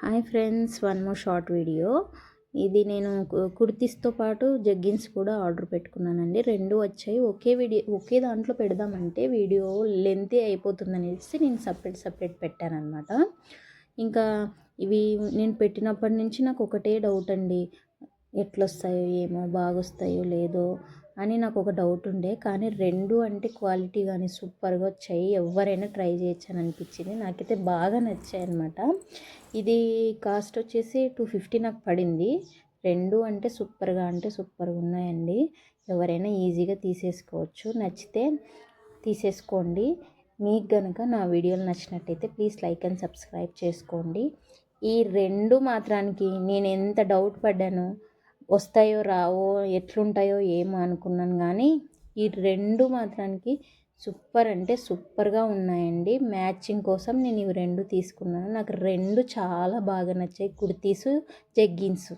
Hi friends, one more short video. ఇది నేను కుర్తీస్తో పాటు జగ్గిన్స్ కూడా ఆర్డర్ పెట్టుకున్నానండి. రెండు వచ్చాయి. ఒకే దాంట్లో పెడదామంటే వీడియో లెంతీ అయిపోతుందనేసి నేను సపరేట్ పెట్టానన్నమాట. ఇంకా ఇవి నేను పెట్టినప్పటి నుంచి నాకు ఒకటే డౌట్ అండి, ఎట్లొస్తాయో ఏమో, బాగొస్తాయో లేదో అని నాకు ఒక డౌట్ ఉండే. కానీ రెండు అంటే క్వాలిటీ కానీ సూపర్గా వచ్చాయి. ఎవరైనా ట్రై చేయొచ్చు అని అనిపించింది. నాకైతే బాగా నచ్చాయి అన్నమాట. ఇది కాస్ట్ వచ్చేసి 250 నాకు పడింది. రెండు అంటే సూపర్గా ఉన్నాయండి. ఎవరైనా ఈజీగా తీసేసుకోవచ్చు. నచ్చితే తీసేసుకోండి. మీకు కనుక నా వీడియోలు నచ్చినట్టయితే ప్లీజ్ లైక్ అండ్ సబ్స్క్రైబ్ చేసుకోండి. ఈ రెండు మాత్రానికి నేను ఎంత డౌట్ పడ్డానో, వస్తాయో రావో ఎట్లుంటాయో ఏమో అనుకున్నాను. కానీ ఈ రెండు మాత్రానికి సూపర్ అంటే సూపర్గా ఉన్నాయండి. మ్యాచింగ్ కోసం నేను ఇవి రెండు తీసుకున్నాను. నాకు రెండు చాలా బాగా నచ్చాయి, కుర్తీసు, జగ్గిన్స్.